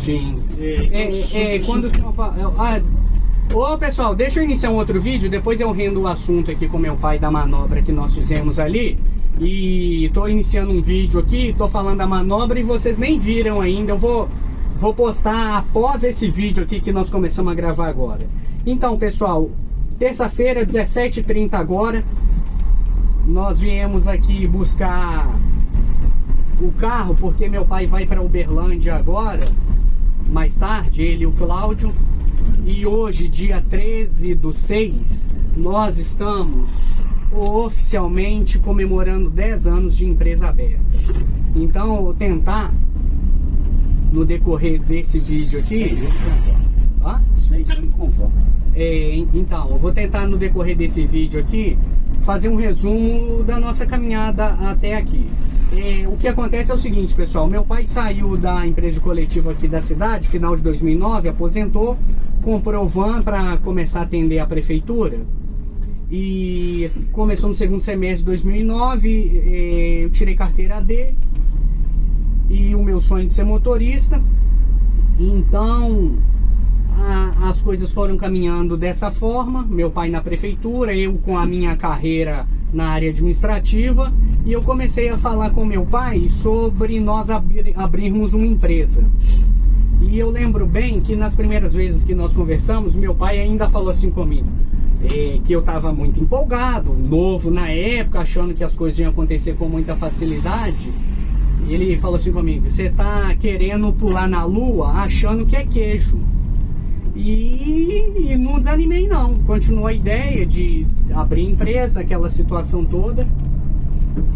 Sim. Quando o senhor fala... Ô pessoal, deixa eu iniciar um outro vídeo, depois eu rendo o assunto aqui com meu pai da manobra que nós fizemos ali. E tô iniciando um vídeo aqui, tô falando da manobra e vocês nem viram ainda. Eu vou postar após esse vídeo aqui que nós começamos a gravar agora. Então pessoal, terça-feira, 17h30 agora, nós viemos aqui buscar o carro, porque meu pai vai para Uberlândia agora, mais tarde, ele e o Cláudio. E hoje, dia 13/6, nós estamos oficialmente comemorando 10 anos de empresa aberta. Então, eu vou tentar, no decorrer desse vídeo aqui... Então, eu vou tentar, no decorrer desse vídeo aqui, fazer um resumo da nossa caminhada até aqui. O que acontece é o seguinte, pessoal. Meu pai saiu da empresa de coletivo aqui da cidade, final de 2009, aposentou, comprou van para começar a atender a prefeitura. E começou no segundo semestre de 2009, eu tirei carteira D e o meu sonho de ser motorista. Então as coisas foram caminhando dessa forma, meu pai na prefeitura, eu com a minha carreira na área administrativa, e eu comecei a falar com meu pai sobre nós abrirmos uma empresa. E eu lembro bem que nas primeiras vezes que nós conversamos, meu pai ainda falou assim comigo, que eu estava muito empolgado, novo na época, achando que as coisas iam acontecer com muita facilidade. Ele falou assim comigo: você está querendo pular na lua achando que é queijo. E não desanimei não, continuou a ideia de abrir empresa, aquela situação toda.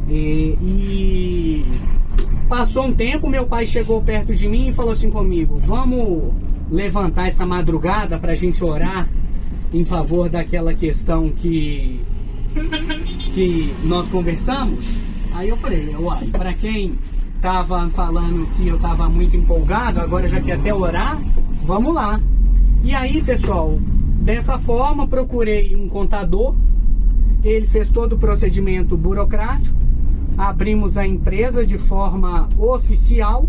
E passou um tempo, meu pai chegou perto de mim e falou assim comigo: vamos levantar essa madrugada pra gente orar em favor daquela questão que nós conversamos. Aí eu falei: uai, pra quem tava falando que eu tava muito empolgado, agora já quer até orar, vamos lá. E aí, pessoal, dessa forma procurei um contador, ele fez todo o procedimento burocrático, abrimos a empresa de forma oficial.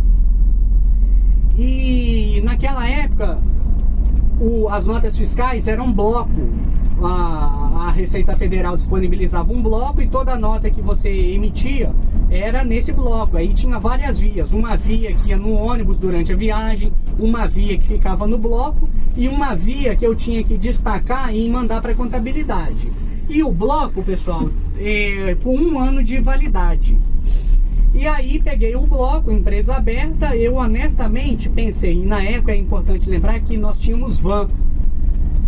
E naquela época as notas fiscais eram bloco, a Receita Federal disponibilizava um bloco e toda nota que você emitia era nesse bloco. Aí tinha várias vias, uma via que ia no ônibus durante a viagem, uma via que ficava no bloco e uma via que eu tinha que destacar e mandar para contabilidade. E o bloco, pessoal, com 1 ano de validade. E aí peguei o bloco, empresa aberta. Eu honestamente pensei, e na época é importante lembrar que nós tínhamos van.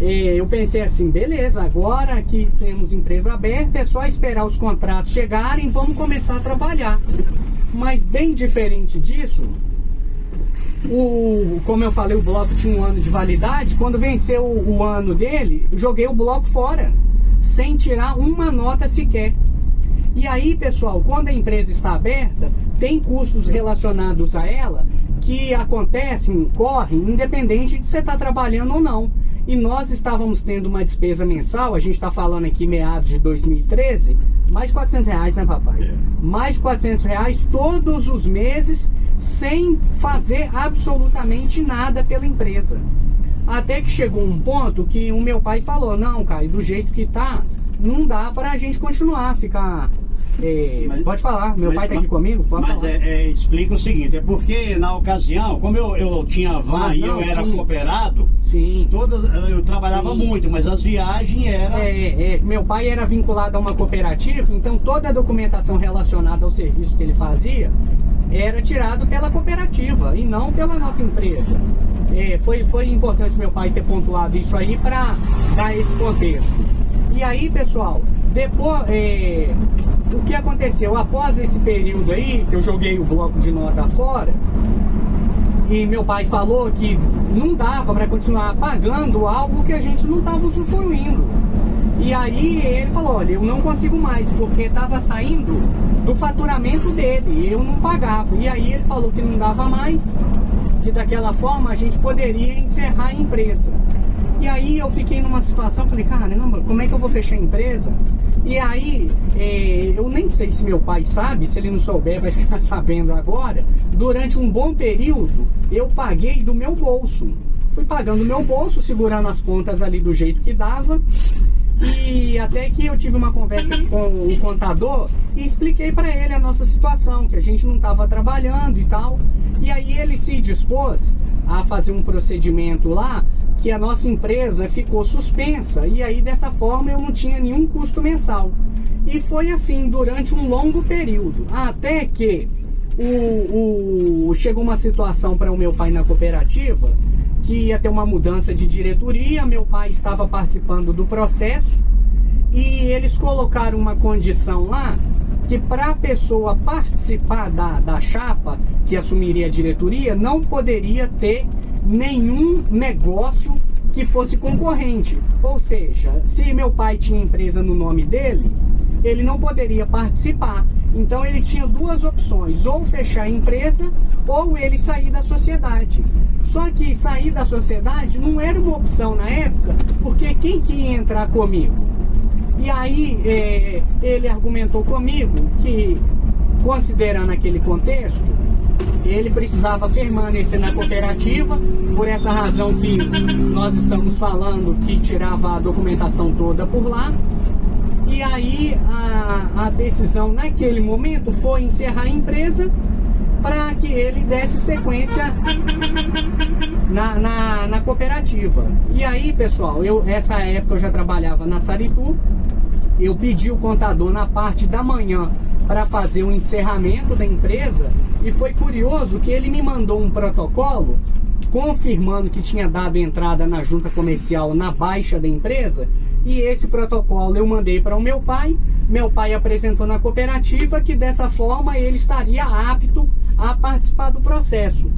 Eu pensei assim, beleza, agora que temos empresa aberta, é só esperar os contratos chegarem, vamos começar a trabalhar. Mas bem diferente disso, como eu falei, o bloco tinha 1 ano de validade. Quando venceu o ano dele, joguei o bloco fora, sem tirar uma nota sequer. E aí, pessoal, quando a empresa está aberta, tem custos relacionados a ela que acontecem, correm, independente de você estar trabalhando ou não. E nós estávamos tendo uma despesa mensal, a gente está falando aqui meados de 2013, mais de R$400, né, papai? Mais de R$400 todos os meses, sem fazer absolutamente nada pela empresa. Até que chegou um ponto que o meu pai falou: não, cara, do jeito que tá, não dá pra gente continuar, ficar... pode falar, meu pai tá aqui comigo, pode falar. Explica o seguinte, é porque na ocasião, como eu tinha van e eu era cooperado, sim, eu trabalhava muito, mas as viagens eram... meu pai era vinculado a uma cooperativa, então toda a documentação relacionada ao serviço que ele fazia era tirado pela cooperativa e não pela nossa empresa. Foi importante meu pai ter pontuado isso aí para dar esse contexto. E aí, pessoal, depois, o que aconteceu? Após esse período aí, que eu joguei o bloco de nota fora, e meu pai falou que não dava para continuar pagando algo que a gente não estava usufruindo. E aí ele falou: olha, eu não consigo mais, porque estava saindo do faturamento dele, eu não pagava. E aí ele falou que não dava mais, que daquela forma a gente poderia encerrar a empresa. E aí eu fiquei numa situação, falei: caramba, como é que eu vou fechar a empresa E aí, eu nem sei se meu pai sabe, se ele não souber vai ficar sabendo agora. Durante um bom período, eu paguei do meu bolso. Fui pagando do meu bolso, segurando as pontas ali do jeito que dava. E até que eu tive uma conversa com o contador e expliquei para ele a nossa situação, que a gente não estava trabalhando e tal. E aí ele se dispôs a fazer um procedimento lá, que a nossa empresa ficou suspensa, e aí dessa forma eu não tinha nenhum custo mensal. E foi assim durante um longo período, até que chegou uma situação para o meu pai na cooperativa, que ia ter uma mudança de diretoria. Meu pai estava participando do processo, e eles colocaram uma condição lá, que para a pessoa participar da chapa que assumiria a diretoria, não poderia ter nenhum negócio que fosse concorrente. Ou seja, se meu pai tinha empresa no nome dele, ele não poderia participar. Então ele tinha duas opções: ou fechar a empresa, ou ele sair da sociedade. Só que sair da sociedade não era uma opção na época, porque quem que ia entrar comigo? E aí ele argumentou comigo que, considerando aquele contexto, ele precisava permanecer na cooperativa, por essa razão que nós estamos falando, que tirava a documentação toda por lá. E aí a decisão naquele momento foi encerrar a empresa para que ele desse sequência na cooperativa. E aí, pessoal, essa época eu já trabalhava na Saritu. Eu pedi o contador na parte da manhã para fazer o encerramento da empresa, e foi curioso que ele me mandou um protocolo confirmando que tinha dado entrada na junta comercial na baixa da empresa, e esse protocolo eu mandei para o meu pai apresentou na cooperativa, que dessa forma ele estaria apto a participar do processo.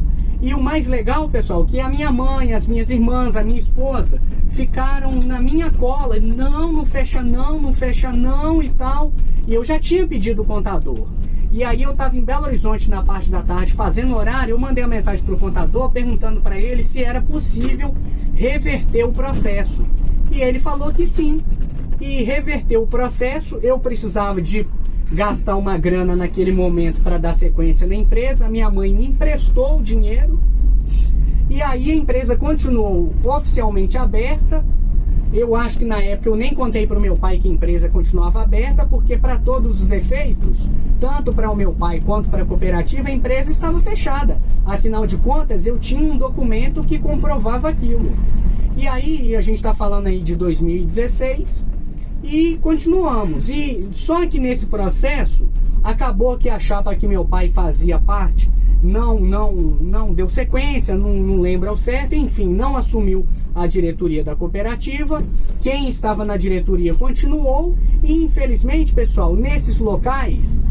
E o mais legal, pessoal, que a minha mãe, as minhas irmãs, a minha esposa ficaram na minha cola: não fecha não e tal. E eu já tinha pedido o contador. E aí eu estava em Belo Horizonte na parte da tarde fazendo horário. Eu mandei uma mensagem para o contador perguntando para ele se era possível reverter o processo. E ele falou que sim. E reverter o processo, eu precisava de gastar uma grana naquele momento para dar sequência na empresa. Minha mãe me emprestou o dinheiro, e aí a empresa continuou oficialmente aberta. Eu acho que na época eu nem contei para o meu pai que a empresa continuava aberta, porque para todos os efeitos, tanto para o meu pai quanto para a cooperativa, a empresa estava fechada. Afinal de contas, eu tinha um documento que comprovava aquilo. E aí a gente está falando aí de 2016, e continuamos. E só que nesse processo acabou que a chapa que meu pai fazia parte não deu sequência, não lembro ao certo, enfim, não assumiu a diretoria da cooperativa. Quem estava na diretoria continuou, e infelizmente, pessoal, nesses locais,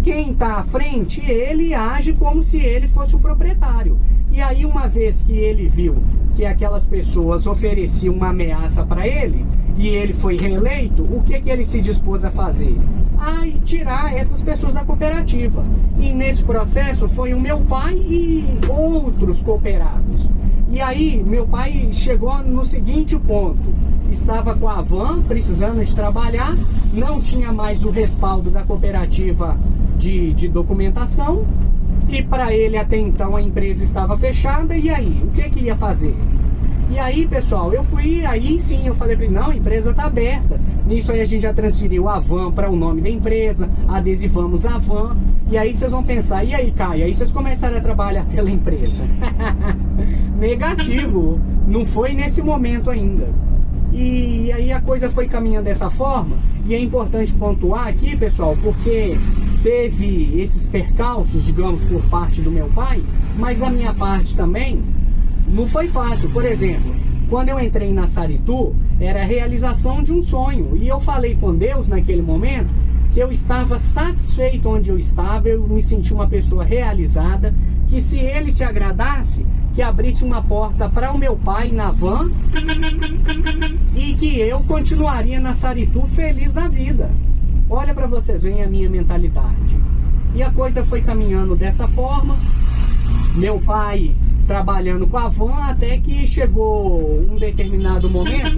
quem está à frente, ele age como se ele fosse o proprietário. E aí, uma vez que ele viu que aquelas pessoas ofereciam uma ameaça para ele, e ele foi reeleito, o que ele se dispôs a fazer? A tirar essas pessoas da cooperativa. E nesse processo foi o meu pai e outros cooperados. E aí meu pai chegou no seguinte ponto: estava com a van, precisando de trabalhar, não tinha mais o respaldo da cooperativa de documentação, e para ele até então a empresa estava fechada. E aí, o que ia fazer? E aí, pessoal, eu falei para ele: não, a empresa está aberta. Nisso aí a gente já transferiu a van para o nome da empresa, adesivamos a van. E aí vocês vão pensar: e aí, Caio, aí vocês começaram a trabalhar pela empresa? Negativo, não foi nesse momento ainda. E aí a coisa foi caminhando dessa forma. E é importante pontuar aqui, pessoal, porque teve esses percalços, digamos, por parte do meu pai, mas da minha parte também não foi fácil. Por exemplo, quando eu entrei na Saritu, era a realização de um sonho. E eu falei com Deus naquele momento que eu estava satisfeito onde eu estava, eu me senti uma pessoa realizada, que se ele se agradasse, que abrisse uma porta para o meu pai na van, e que eu continuaria na Saritu feliz da vida. Olha para vocês verem a minha mentalidade. E a coisa foi caminhando dessa forma, meu pai trabalhando com a van, até que chegou um determinado momento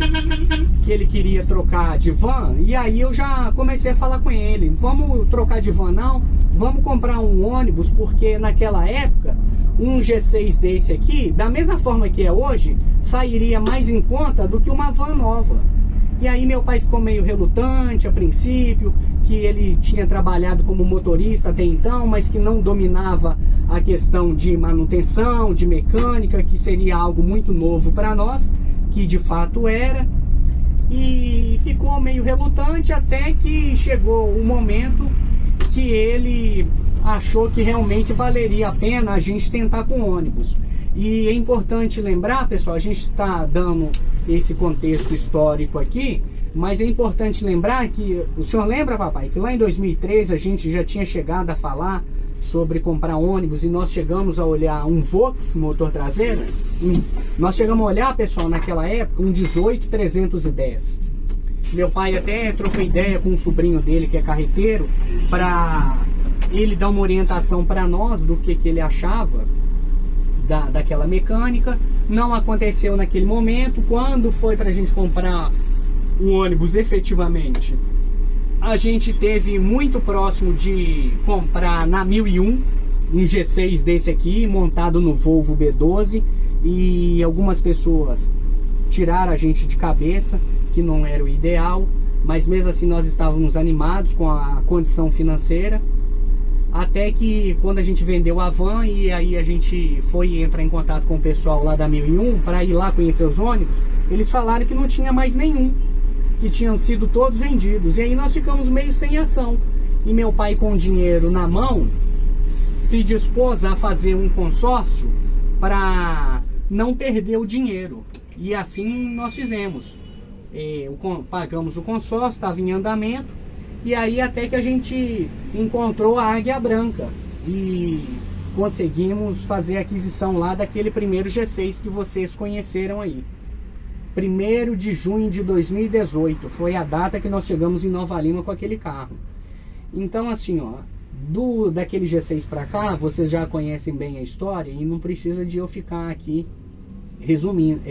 que ele queria trocar de van, e aí eu já comecei a falar com ele, vamos trocar de van não, vamos comprar um ônibus, porque naquela época, um G6 desse aqui, da mesma forma que é hoje, sairia mais em conta do que uma van nova. E aí meu pai ficou meio relutante a princípio, que ele tinha trabalhado como motorista até então, mas que não dominava a questão de manutenção, de mecânica, que seria algo muito novo para nós, que de fato era. E ficou meio relutante até que chegou o momento que ele achou que realmente valeria a pena a gente tentar com ônibus. E é importante lembrar, pessoal, a gente está dando esse contexto histórico aqui, mas é importante lembrar que, o senhor lembra, papai, que lá em 2013 a gente já tinha chegado a falar sobre comprar ônibus e nós chegamos a olhar um Vox motor traseiro? Nós chegamos a olhar, pessoal, naquela época, um 18310. Meu pai até trocou ideia com um sobrinho dele que é carreteiro para ele dar uma orientação para nós do que ele achava daquela mecânica. Não aconteceu naquele momento. Quando foi para a gente comprar o ônibus efetivamente, a gente teve muito próximo de comprar na 1001 um G6 desse aqui, montado no Volvo B12, e algumas pessoas tiraram a gente de cabeça que não era o ideal, mas mesmo assim nós estávamos animados com a condição financeira. Até que quando a gente vendeu a van e aí a gente foi entrar em contato com o pessoal lá da 1001 para ir lá conhecer os ônibus, eles falaram que não tinha mais nenhum, que tinham sido todos vendidos. E aí nós ficamos meio sem ação. E meu pai, com o dinheiro na mão, se dispôs a fazer um consórcio para não perder o dinheiro. E assim nós fizemos. Pagamos o consórcio, estava em andamento. E aí até que a gente encontrou a Águia Branca e conseguimos fazer a aquisição lá daquele primeiro G6 que vocês conheceram aí. 1º de junho de 2018 foi a data que nós chegamos em Nova Lima com aquele carro. Então assim, ó, daquele G6 para cá, vocês já conhecem bem a história e não precisa de eu ficar aqui resumindo,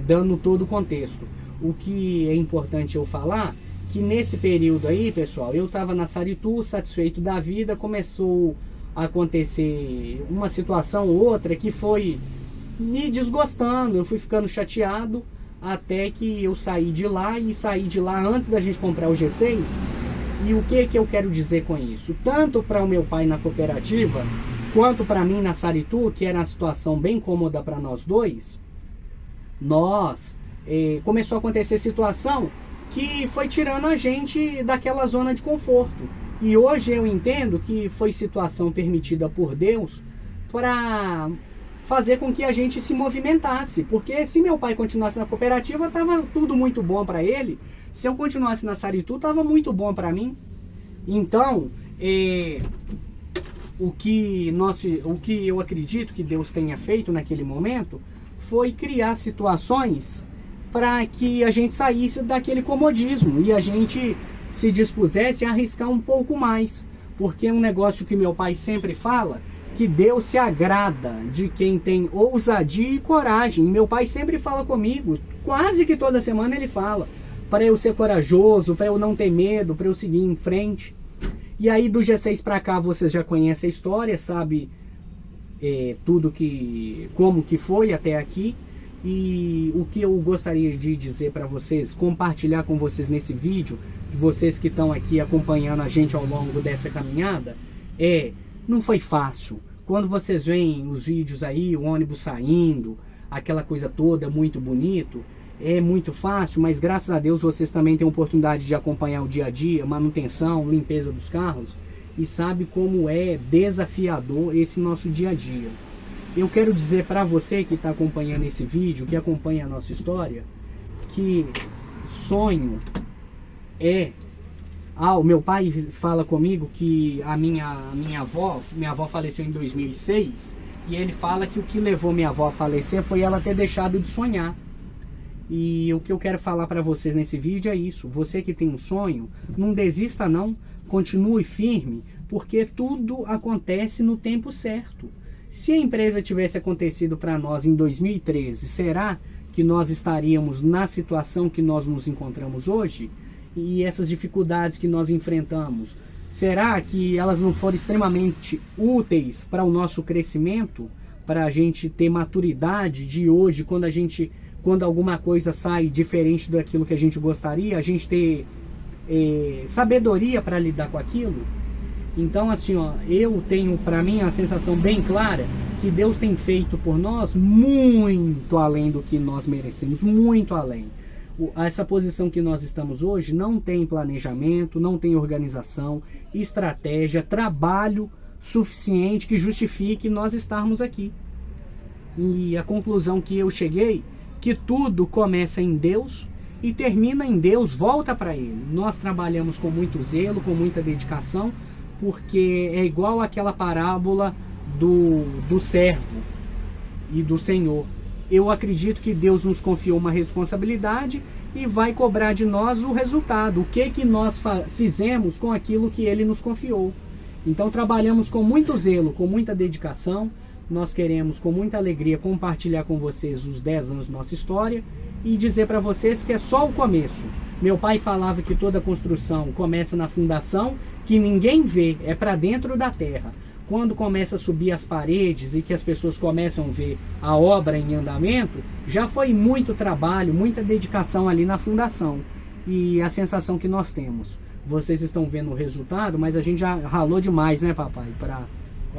dando todo o contexto. O que é importante eu falar, que nesse período aí, pessoal, eu estava na Saritu, satisfeito da vida, começou a acontecer uma situação ou outra que foi me desgostando, eu fui ficando chateado, até que eu saí de lá, e saí de lá antes da gente comprar o G6. E o que eu quero dizer com isso? Tanto para o meu pai na cooperativa, quanto para mim na Saritu, que era uma situação bem cômoda para nós dois, começou a acontecer situação que foi tirando a gente daquela zona de conforto. E hoje eu entendo que foi situação permitida por Deus para fazer com que a gente se movimentasse. Porque se meu pai continuasse na cooperativa, estava tudo muito bom para ele. Se eu continuasse na Saritu, estava muito bom para mim. Então, o que eu acredito que Deus tenha feito naquele momento foi criar situações para que a gente saísse daquele comodismo e a gente se dispusesse a arriscar um pouco mais. Porque é um negócio que meu pai sempre fala, que Deus se agrada de quem tem ousadia e coragem. E meu pai sempre fala comigo, quase que toda semana ele fala, para eu ser corajoso, para eu não ter medo, para eu seguir em frente. E aí do G6 para cá vocês já conhecem a história, sabe como que foi até aqui. E o que eu gostaria de dizer para vocês, compartilhar com vocês nesse vídeo, vocês que estão aqui acompanhando a gente ao longo dessa caminhada, não foi fácil. Quando vocês veem os vídeos aí, o ônibus saindo, aquela coisa toda, muito bonito, é muito fácil, mas graças a Deus vocês também têm a oportunidade de acompanhar o dia a dia, manutenção, limpeza dos carros, e sabe como é desafiador esse nosso dia a dia. Eu quero dizer para você que está acompanhando esse vídeo, que acompanha a nossa história, que sonho o meu pai fala comigo que a minha avó faleceu em 2006, e ele fala que o que levou minha avó a falecer foi ela ter deixado de sonhar. E o que eu quero falar para vocês nesse vídeo é isso. Você que tem um sonho, não desista não, continue firme, porque tudo acontece no tempo certo. Se a empresa tivesse acontecido para nós em 2013, será que nós estaríamos na situação que nós nos encontramos hoje? E essas dificuldades que nós enfrentamos, será que elas não foram extremamente úteis para o nosso crescimento? Para a gente ter maturidade de hoje, quando alguma coisa sai diferente daquilo que a gente gostaria, a gente ter sabedoria para lidar com aquilo? Então, assim, ó, eu tenho para mim a sensação bem clara que Deus tem feito por nós muito além do que nós merecemos, muito além. Essa posição que nós estamos hoje não tem planejamento, não tem organização, estratégia, trabalho suficiente que justifique nós estarmos aqui. E a conclusão que eu cheguei, que tudo começa em Deus e termina em Deus, volta para Ele. Nós trabalhamos com muito zelo, com muita dedicação, porque é igual aquela parábola do servo e do Senhor. Eu acredito que Deus nos confiou uma responsabilidade e vai cobrar de nós o resultado. O que nós fizemos com aquilo que Ele nos confiou. Então trabalhamos com muito zelo, com muita dedicação. Nós queremos com muita alegria compartilhar com vocês os 10 anos da nossa história e dizer para vocês que é só o começo. Meu pai falava que toda construção começa na fundação, que ninguém vê, é para dentro da terra. Quando começa a subir as paredes e que as pessoas começam a ver a obra em andamento, já foi muito trabalho, muita dedicação ali na fundação. E a sensação que nós temos, vocês estão vendo o resultado, mas a gente já ralou demais, né, papai, para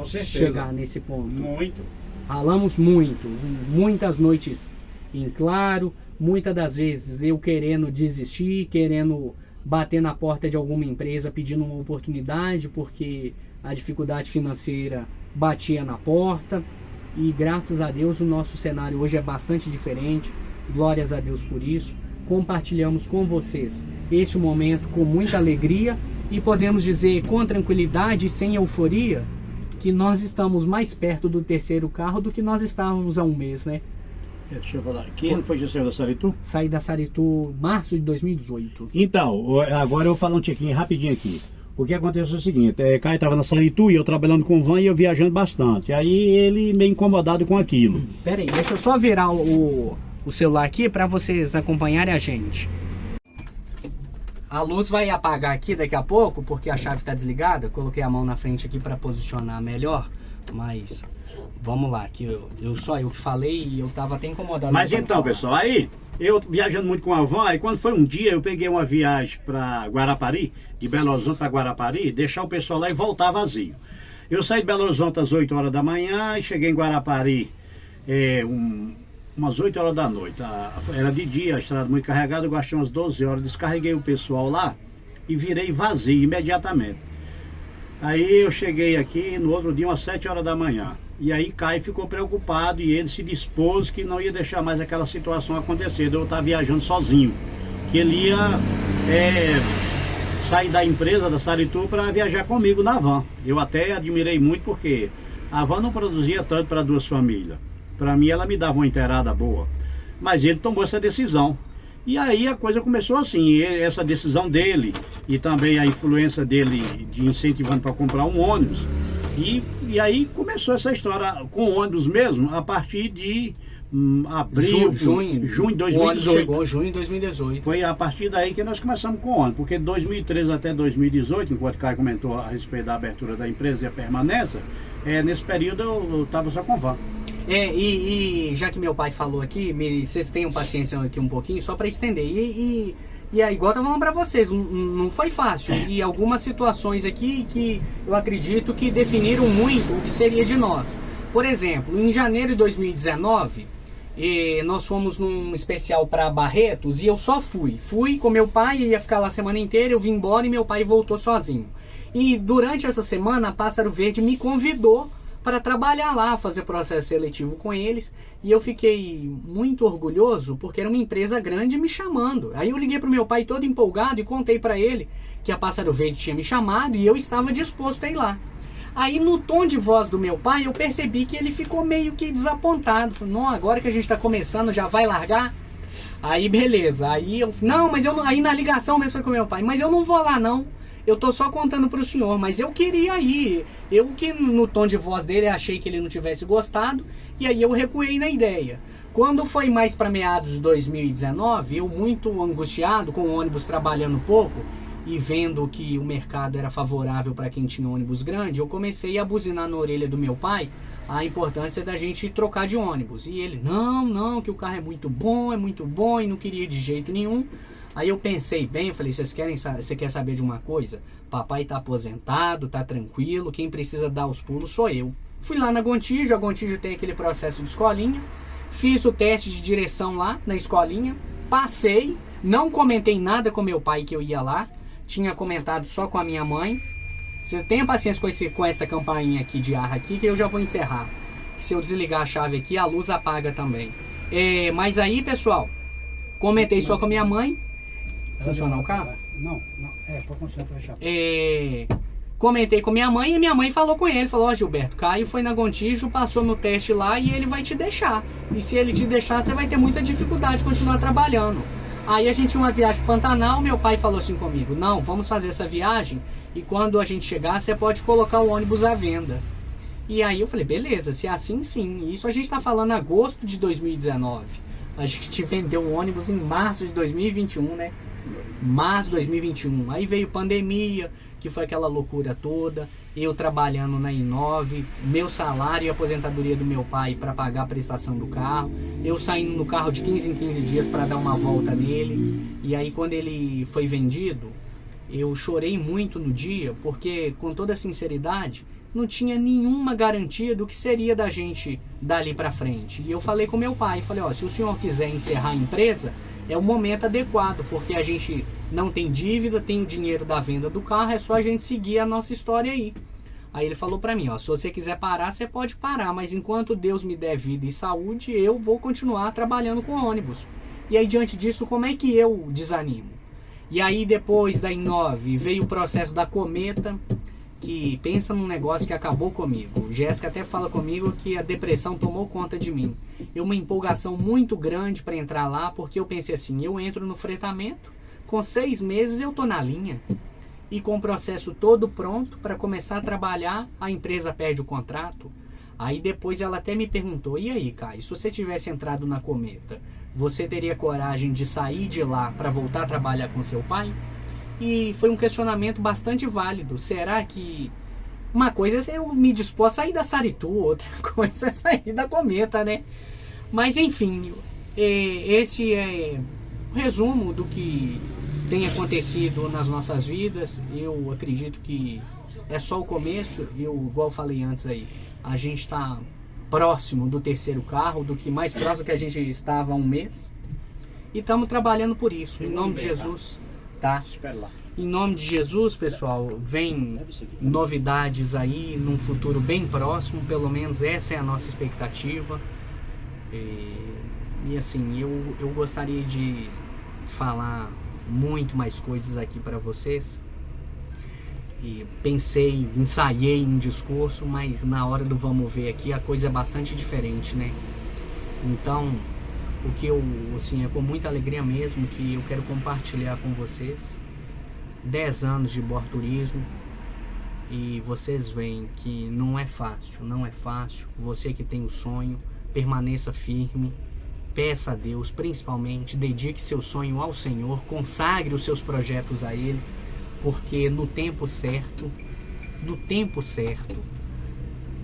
chegar nesse ponto. Muito. Ralamos muito, muitas noites em claro, muitas das vezes eu querendo desistir, querendo bater na porta de alguma empresa pedindo uma oportunidade, porque a dificuldade financeira batia na porta. E graças a Deus o nosso cenário hoje é bastante diferente, glórias a Deus por isso. Compartilhamos com vocês este momento com muita alegria e podemos dizer com tranquilidade e sem euforia que nós estamos mais perto do terceiro carro do que nós estávamos há um mês, né? Deixa eu falar. Que ano foi que você saiu da Saritu? Saí da Saritu em março de 2018. Então, agora eu vou falar um tiquinho rapidinho aqui. O que aconteceu é o seguinte, Caio estava na Saritu e eu trabalhando com o van e eu viajando bastante. Aí ele meio incomodado com aquilo. Pera aí, deixa eu só virar o celular aqui para vocês acompanharem a gente. A luz vai apagar aqui daqui a pouco, porque a chave está desligada. Coloquei a mão na frente aqui para posicionar melhor, mas vamos lá, que eu que falei e eu estava até incomodado. Mas então, pessoal, aí eu viajando muito com a van, e quando foi um dia eu peguei uma viagem para Guarapari, de Belo Horizonte para Guarapari, deixar o pessoal lá e voltar vazio. Eu saí de Belo Horizonte às 8 horas da manhã e cheguei em Guarapari umas 8 horas da noite. Era de dia, a estrada muito carregada, eu gastei umas 12 horas, descarreguei o pessoal lá e virei vazio imediatamente. Aí eu cheguei aqui no outro dia umas 7 horas da manhã. E aí Caio ficou preocupado e ele se dispôs que não ia deixar mais aquela situação acontecer, de eu estar viajando sozinho. Que ele ia sair da empresa, da Saritu, para viajar comigo na van. Eu até admirei muito porque a van não produzia tanto para duas famílias. Para mim ela me dava uma inteirada boa. Mas ele tomou essa decisão. E aí a coisa começou assim, essa decisão dele e também a influência dele de incentivando para comprar um ônibus. E aí começou essa história com ônibus mesmo, a partir de junho de 2018. O ônibus chegou em junho de 2018. Foi a partir daí que nós começamos com o ônibus, porque de 2013 até 2018, enquanto o Caio comentou a respeito da abertura da empresa e a permanência, nesse período eu estava só com van. E já que meu pai falou aqui, vocês tenham paciência aqui um pouquinho, só para estender. E aí, igual eu tava falando pra vocês, não foi fácil. E algumas situações aqui que eu acredito que definiram muito o que seria de nós. Por exemplo, em janeiro de 2019, nós fomos num especial para Barretos e eu só fui. Fui com meu pai, ia ficar lá a semana inteira, eu vim embora e meu pai voltou sozinho. E durante essa semana, a Pássaro Verde me convidou para trabalhar lá, fazer processo seletivo com eles. E eu fiquei muito orgulhoso, porque era uma empresa grande me chamando. Aí eu liguei para o meu pai todo empolgado e contei para ele que a Pássaro Verde tinha me chamado e eu estava disposto a ir lá. Aí no tom de voz do meu pai, eu percebi que ele ficou meio que desapontado. Falei, não, agora que a gente está começando, já vai largar? Aí beleza, aí eu... Não, mas eu não... Aí na ligação mesmo foi com meu pai, mas eu não vou lá não. Eu tô só contando pro senhor, mas eu queria ir. Eu que no tom de voz dele achei que ele não tivesse gostado, e aí eu recuei na ideia. Quando foi mais para meados de 2019, eu muito angustiado, com o ônibus trabalhando pouco e vendo que o mercado era favorável para quem tinha ônibus grande, eu comecei a buzinar na orelha do meu pai a importância da gente trocar de ônibus. E ele, não, que o carro é muito bom e não queria de jeito nenhum. Aí eu pensei bem, eu falei, você quer saber de uma coisa? Papai tá aposentado, tá tranquilo, quem precisa dar os pulos sou eu. Fui lá na Gontijo, a Gontijo tem aquele processo de escolinha, fiz o teste de direção lá na escolinha, passei, não comentei nada com meu pai que eu ia lá, tinha comentado só com a minha mãe. Você tenha paciência com essa campainha aqui de ar aqui, que eu já vou encerrar. Se eu desligar a chave aqui, a luz apaga também. Mas aí, pessoal, comentei só com a minha mãe. Funcionar o carro? Não, pode continuar para fechar. Comentei com minha mãe e minha mãe falou com ele. Falou, Gilberto, Caio foi na Gontijo, passou no teste lá e ele vai te deixar. E se ele te deixar, você vai ter muita dificuldade de continuar trabalhando. Aí a gente tinha uma viagem para Pantanal, meu pai falou assim comigo, não, vamos fazer essa viagem e quando a gente chegar, você pode colocar o ônibus à venda. E aí eu falei, beleza, se é assim, sim. Isso a gente está falando em agosto de 2019. A gente vendeu o ônibus em março de 2021, né? Março de 2021. Aí veio pandemia, que foi aquela loucura toda. Eu trabalhando na Inove, meu salário e a aposentadoria do meu pai para pagar a prestação do carro. Eu saindo no carro de 15 em 15 dias para dar uma volta nele. E aí quando ele foi vendido, eu chorei muito no dia, porque com toda sinceridade, não tinha nenhuma garantia do que seria da gente dali para frente. E eu falei com meu pai, falei, se o senhor quiser encerrar a empresa, é o momento adequado, porque a gente não tem dívida, tem o dinheiro da venda do carro, é só a gente seguir a nossa história aí. Aí ele falou pra mim, se você quiser parar, você pode parar, mas enquanto Deus me der vida e saúde, eu vou continuar trabalhando com ônibus. E aí diante disso, como é que eu desanimo? E aí depois da Inove veio o processo da Cometa, que pensa num negócio que acabou comigo. Jéssica até fala comigo que a depressão tomou conta de mim. Uma empolgação muito grande para entrar lá, porque eu pensei assim, eu entro no fretamento, com 6 meses eu tô na linha. E com o processo todo pronto para começar a trabalhar, a empresa perde o contrato. Aí depois ela até me perguntou, e aí, Caio, se você tivesse entrado na Cometa, você teria coragem de sair de lá para voltar a trabalhar com seu pai? E foi um questionamento bastante válido. Será que... Uma coisa é eu me dispor a sair da Saritu, outra coisa é sair da Cometa, né? Mas enfim, esse é o resumo do que tem acontecido nas nossas vidas. Eu acredito que é só o começo. Igual eu falei antes aí, a gente está próximo do terceiro carro, do que mais próximo que a gente estava há um mês. E estamos trabalhando por isso, em nome de Jesus. Tá? Espera lá. Em nome de Jesus, pessoal, vem novidades aí num futuro bem próximo, pelo menos essa é a nossa expectativa. E assim, eu gostaria de falar muito mais coisas aqui para vocês. E pensei, ensaiei um discurso, mas na hora do vamos ver aqui a coisa é bastante diferente, né? Então, o que eu, assim, é com muita alegria mesmo que eu quero compartilhar com vocês 10 anos de Bor Turismo, e vocês veem que não é fácil. Você que tem o sonho, permaneça firme, peça a Deus, principalmente, dedique seu sonho ao Senhor, consagre os seus projetos a Ele, porque no tempo certo,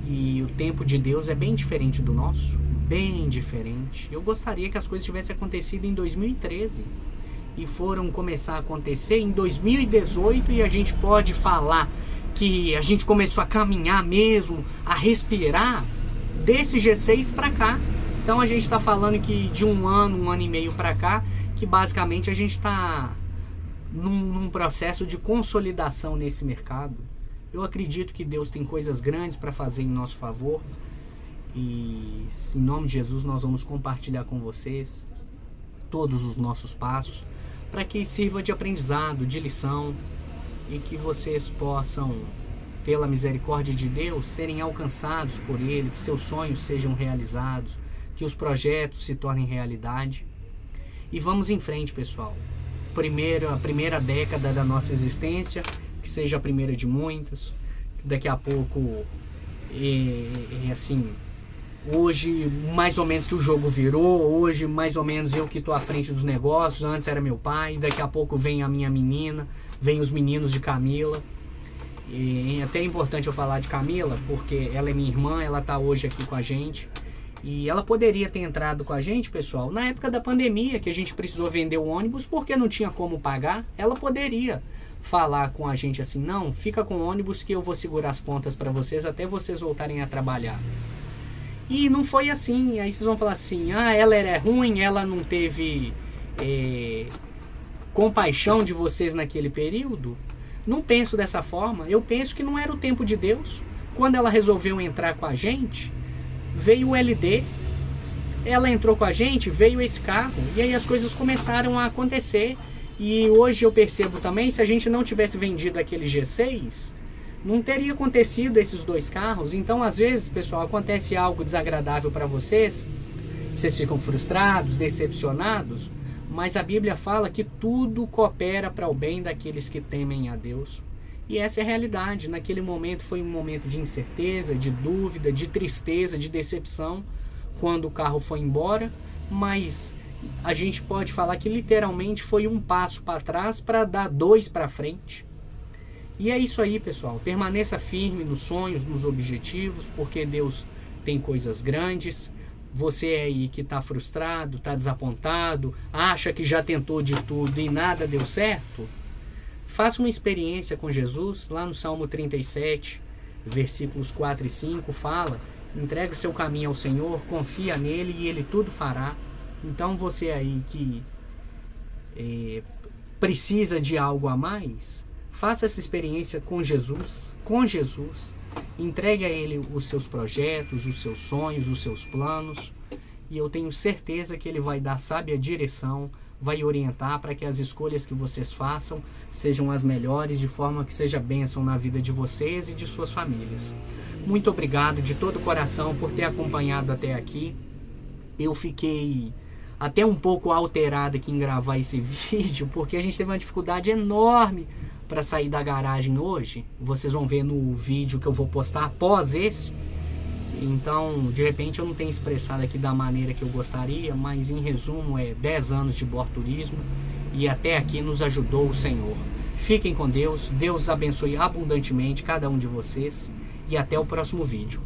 e o tempo de Deus é bem diferente do nosso, bem diferente. Eu gostaria que as coisas tivessem acontecido em 2013 e foram começar a acontecer em 2018, e a gente pode falar que a gente começou a caminhar mesmo, a respirar desse G6 para cá. Então a gente está falando que de um ano e meio para cá, que basicamente a gente está num processo de consolidação nesse mercado. Eu acredito que Deus tem coisas grandes para fazer em nosso favor. E em nome de Jesus nós vamos compartilhar com vocês todos os nossos passos, para que sirva de aprendizado, de lição, e que vocês possam, pela misericórdia de Deus, serem alcançados por Ele, que seus sonhos sejam realizados, que os projetos se tornem realidade. E vamos em frente, pessoal. A primeira década da nossa existência, que seja a primeira de muitas. Daqui a pouco, assim, Hoje, mais ou menos que o jogo virou, hoje mais ou menos eu que estou à frente dos negócios, antes era meu pai, daqui a pouco vem a minha menina, vem os meninos de Camila. E até é importante eu falar de Camila, porque ela é minha irmã, ela está hoje aqui com a gente. E ela poderia ter entrado com a gente, pessoal, na época da pandemia, que a gente precisou vender o ônibus porque não tinha como pagar. Ela poderia falar com a gente assim, não, fica com o ônibus que eu vou segurar as pontas para vocês até vocês voltarem a trabalhar. E não foi assim. Aí vocês vão falar assim, ah, ela era ruim, ela não teve compaixão de vocês naquele período. Não penso dessa forma. Eu penso que não era o tempo de Deus. Quando ela resolveu entrar com a gente, veio o LD, ela entrou com a gente, veio esse carro, e aí as coisas começaram a acontecer. E hoje eu percebo também, se a gente não tivesse vendido aquele G6, não teria acontecido esses 2 carros. Então, às vezes, pessoal, acontece algo desagradável para vocês, vocês ficam frustrados, decepcionados, mas a Bíblia fala que tudo coopera para o bem daqueles que temem a Deus. E essa é a realidade. Naquele momento foi um momento de incerteza, de dúvida, de tristeza, de decepção, quando o carro foi embora, mas a gente pode falar que literalmente foi um passo para trás para dar 2 para frente. E é isso aí, pessoal. Permaneça firme nos sonhos, nos objetivos, porque Deus tem coisas grandes. Você aí que está frustrado, está desapontado, acha que já tentou de tudo e nada deu certo, faça uma experiência com Jesus. Lá no Salmo 37, versículos 4 e 5, fala, entregue seu caminho ao Senhor, confia nele e ele tudo fará. Então você aí que precisa de algo a mais, faça essa experiência com Jesus, entregue a ele os seus projetos, os seus sonhos, os seus planos, e eu tenho certeza que ele vai dar sábia direção, vai orientar para que as escolhas que vocês façam sejam as melhores, de forma que seja bênção na vida de vocês e de suas famílias. Muito obrigado de todo o coração por ter acompanhado até aqui. Eu fiquei até um pouco alterado aqui em gravar esse vídeo, porque a gente teve uma dificuldade enorme para sair da garagem hoje. Vocês vão ver no vídeo que eu vou postar após esse. Então, de repente eu não tenho expressado aqui da maneira que eu gostaria, mas em resumo é 10 anos de borturismo e até aqui nos ajudou o Senhor. Fiquem com Deus, Deus abençoe abundantemente cada um de vocês e até o próximo vídeo.